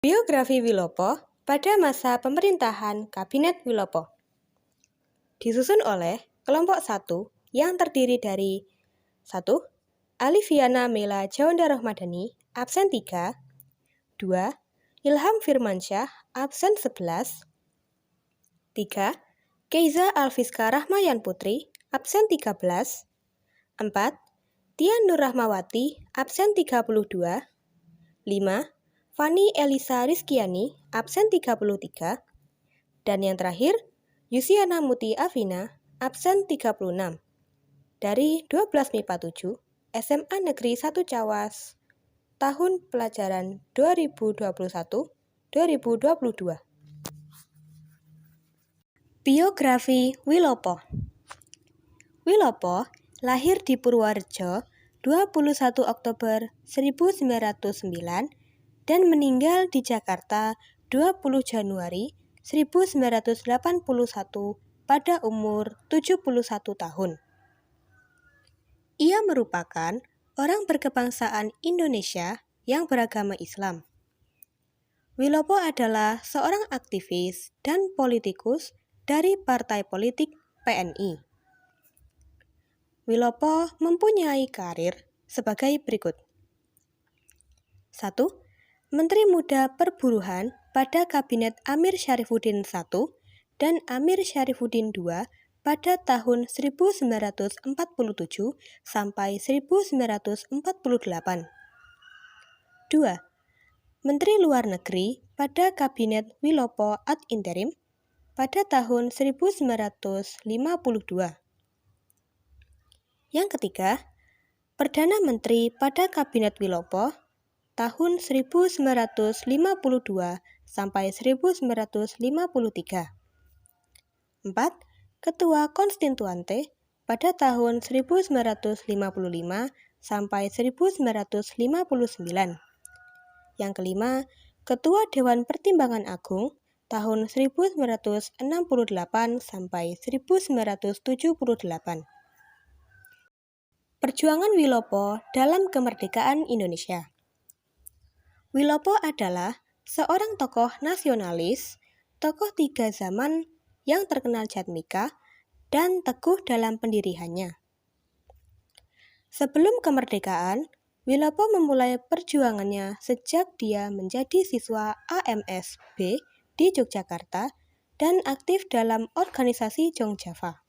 Biografi Wilopo pada masa pemerintahan Kabinet Wilopo disusun oleh kelompok 1 yang terdiri dari 1. Aliviana Mela Jawanda Rohmadani, absen 3. 2. Ilham Firmansyah, absen 11. 3. Keiza Alfiska Rahmayan Putri, absen 13. 4. Tian Nur Rahmawati, absen 32. 5. Fani Elisa Rizkiani, absen 33. Dan yang terakhir, Yusiana Muti Afina, absen 36. Dari 12 MIPA 7, SMA Negeri 1 Cawas, tahun pelajaran 2021-2022. Biografi Wilopo. Wilopo lahir di Purworejo 21 Oktober 1909 dan meninggal di Jakarta 20 Januari 1981 pada umur 71 tahun. Ia merupakan orang berkebangsaan Indonesia yang beragama Islam. Wilopo adalah seorang aktivis dan politikus dari Partai Politik PNI. Wilopo mempunyai karir sebagai berikut. 1. Menteri Muda Perburuhan pada Kabinet Amir Syarifuddin I dan Amir Syarifuddin II pada tahun 1947 sampai 1948. 2. Menteri Luar Negeri pada Kabinet Wilopo ad interim pada tahun 1952. Yang ketiga, Perdana Menteri pada Kabinet Wilopo tahun 1952 sampai 1953. 4. Ketua Konstituante pada tahun 1955 sampai 1959. Yang kelima, Ketua Dewan Pertimbangan Agung tahun 1968 sampai 1978. Perjuangan Wilopo dalam kemerdekaan Indonesia. Wilopo adalah seorang tokoh nasionalis, tokoh tiga zaman yang terkenal jatmika dan teguh dalam pendiriannya. Sebelum kemerdekaan, Wilopo memulai perjuangannya sejak dia menjadi siswa AMSB di Yogyakarta dan aktif dalam organisasi Jongjava.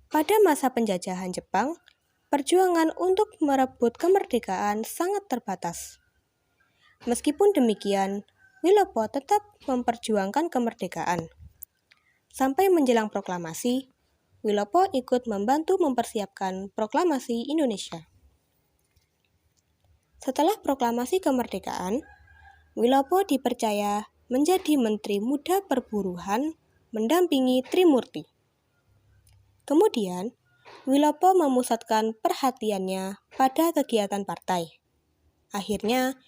Pada masa penjajahan Jepang, perjuangan untuk merebut kemerdekaan sangat terbatas. Meskipun demikian, Wilopo tetap memperjuangkan kemerdekaan. Sampai menjelang proklamasi, Wilopo ikut membantu mempersiapkan proklamasi Indonesia. Setelah proklamasi kemerdekaan, Wilopo dipercaya menjadi Menteri Muda Perburuhan mendampingi Trimurti. Kemudian, Wilopo memusatkan perhatiannya pada kegiatan partai. Akhirnya,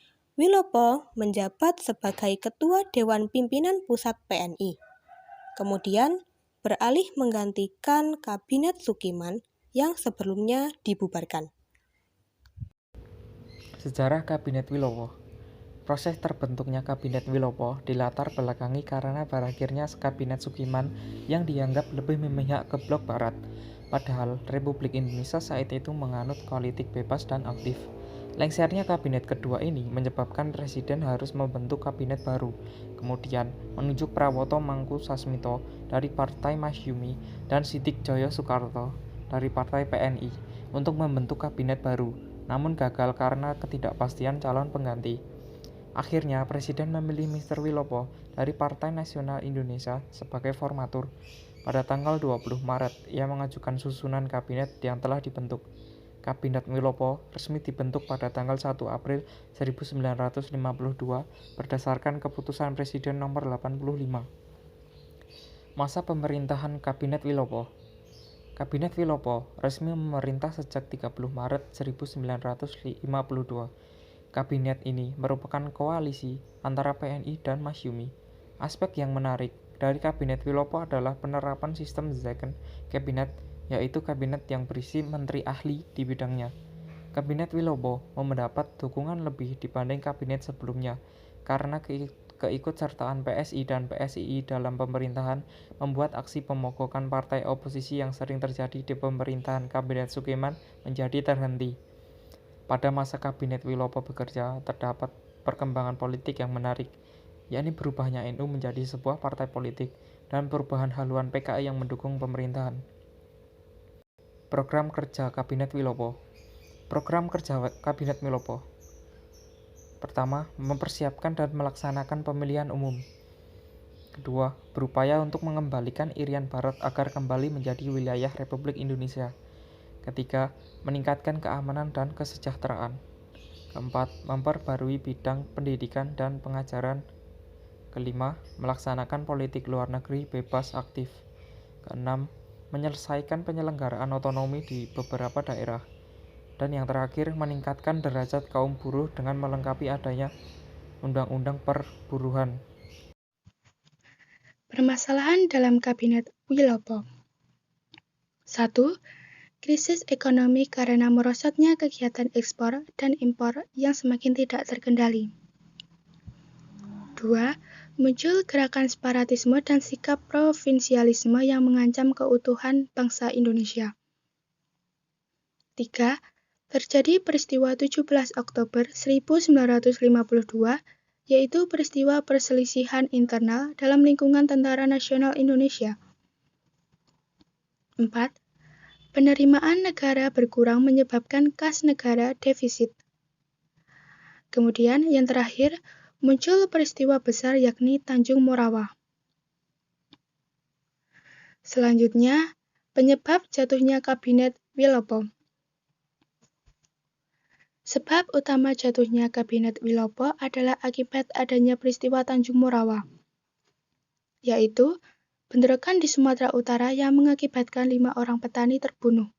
Wilopo menjabat sebagai Ketua Dewan Pimpinan Pusat PNI. Kemudian beralih menggantikan Kabinet Sukiman yang sebelumnya dibubarkan. Sejarah Kabinet Wilopo. Proses terbentuknya Kabinet Wilopo dilatar belakangi karena berakhirnya Kabinet Sukiman yang dianggap lebih memihak ke blok barat. Padahal Republik Indonesia saat itu menganut politik bebas dan aktif. Lengsernya kabinet kedua ini menyebabkan Presiden harus membentuk kabinet baru, kemudian menunjuk Prawoto Mangkusasmito dari Partai Masyumi dan Sidik Joyo Soekarto dari Partai PNI untuk membentuk kabinet baru, namun gagal karena ketidakpastian calon pengganti. Akhirnya Presiden memilih Mr. Wilopo dari Partai Nasional Indonesia sebagai formatur. Pada tanggal 20 Maret, ia mengajukan susunan kabinet yang telah dibentuk. Kabinet Wilopo resmi dibentuk pada tanggal 1 April 1952 berdasarkan keputusan Presiden nomor 85. Masa pemerintahan Kabinet Wilopo. Kabinet Wilopo resmi memerintah sejak 30 Maret 1952. Kabinet ini merupakan koalisi antara PNI dan Masyumi. Aspek yang menarik dari Kabinet Wilopo adalah penerapan sistem Second Cabinet, yaitu kabinet yang berisi menteri ahli di bidangnya. Kabinet Wilopo mendapat dukungan lebih dibanding kabinet sebelumnya karena keikutsertaan PSI dan PSII dalam pemerintahan membuat aksi pemogokan partai oposisi yang sering terjadi di pemerintahan Kabinet Sukiman menjadi terhenti. Pada masa Kabinet Wilopo bekerja, terdapat perkembangan politik yang menarik, yakni berubahnya NU menjadi sebuah partai politik dan perubahan haluan PKI yang mendukung pemerintahan. Program kerja Kabinet Wilopo. Program kerja Kabinet Wilopo. Pertama, mempersiapkan dan melaksanakan pemilihan umum. Kedua, berupaya untuk mengembalikan Irian Barat agar kembali menjadi wilayah Republik Indonesia. Ketiga, meningkatkan keamanan dan kesejahteraan. Keempat, memperbarui bidang pendidikan dan pengajaran. Kelima, melaksanakan politik luar negeri bebas aktif. Keenam, menyelesaikan penyelenggaraan otonomi di beberapa daerah. Dan yang terakhir, meningkatkan derajat kaum buruh dengan melengkapi adanya undang-undang perburuhan. Permasalahan dalam Kabinet Wilopo. 1. Krisis ekonomi karena merosotnya kegiatan ekspor dan impor yang semakin tidak terkendali. 2. Muncul gerakan separatisme dan sikap provinsialisme yang mengancam keutuhan bangsa Indonesia. 3. Terjadi peristiwa 17 Oktober 1952, yaitu peristiwa perselisihan internal dalam lingkungan Tentara Nasional Indonesia. 4. Penerimaan negara berkurang menyebabkan kas negara defisit. Kemudian yang terakhir, muncul peristiwa besar yakni Tanjung Morawa. Selanjutnya, penyebab jatuhnya Kabinet Wilopo. Sebab utama jatuhnya Kabinet Wilopo adalah akibat adanya peristiwa Tanjung Morawa, yaitu bentrokan di Sumatera Utara yang mengakibatkan 5 orang petani terbunuh.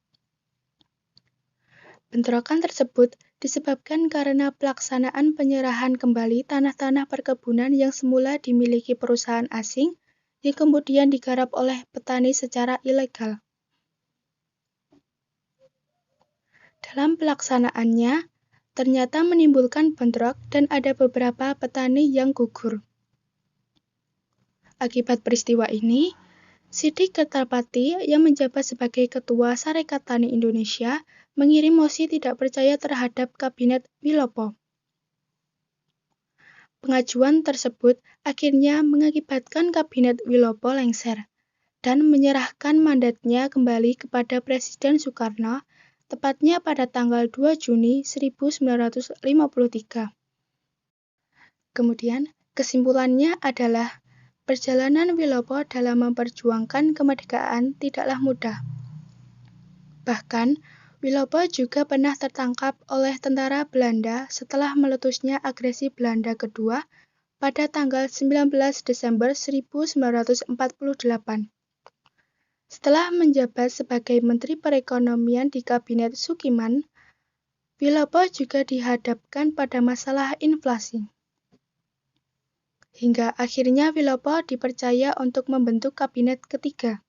Bentrokan tersebut disebabkan karena pelaksanaan penyerahan kembali tanah-tanah perkebunan yang semula dimiliki perusahaan asing yang kemudian digarap oleh petani secara ilegal. Dalam pelaksanaannya, ternyata menimbulkan bentrok dan ada beberapa petani yang gugur. Akibat peristiwa ini, Sidik Kertapati yang menjabat sebagai Ketua Sarekat Tani Indonesia mengirim mosi tidak percaya terhadap Kabinet Wilopo. Pengajuan tersebut akhirnya mengakibatkan Kabinet Wilopo lengser dan menyerahkan mandatnya kembali kepada Presiden Soekarno, tepatnya pada tanggal 2 Juni 1953. Kemudian, kesimpulannya adalah perjalanan Wilopo dalam memperjuangkan kemerdekaan tidaklah mudah. Bahkan, Wilopo juga pernah tertangkap oleh tentara Belanda setelah meletusnya agresi Belanda kedua pada tanggal 19 Desember 1948. Setelah menjabat sebagai Menteri Perekonomian di Kabinet Sukiman, Wilopo juga dihadapkan pada masalah inflasi. Hingga akhirnya Wilopo dipercaya untuk membentuk kabinet ketiga.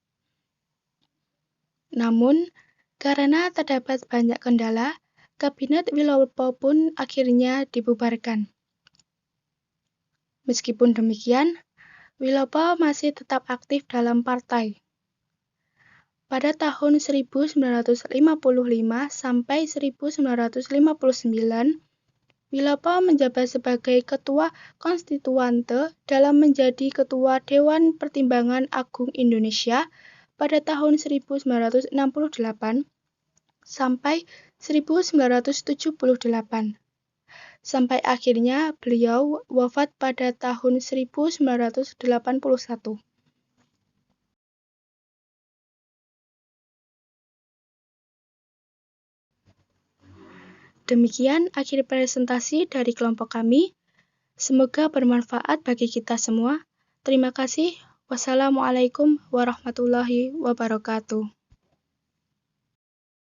Namun, karena terdapat banyak kendala, Kabinet Wilopo pun akhirnya dibubarkan. Meskipun demikian, Wilopo masih tetap aktif dalam partai. Pada tahun 1955 sampai 1959, Wilopo menjabat sebagai Ketua Konstituante dalam menjadi Ketua Dewan Pertimbangan Agung Indonesia pada tahun 1968 sampai 1978. Sampai akhirnya beliau wafat pada tahun 1981. Demikian akhir presentasi dari kelompok kami. Semoga bermanfaat bagi kita semua. Terima kasih. Wassalamualaikum warahmatullahi wabarakatuh.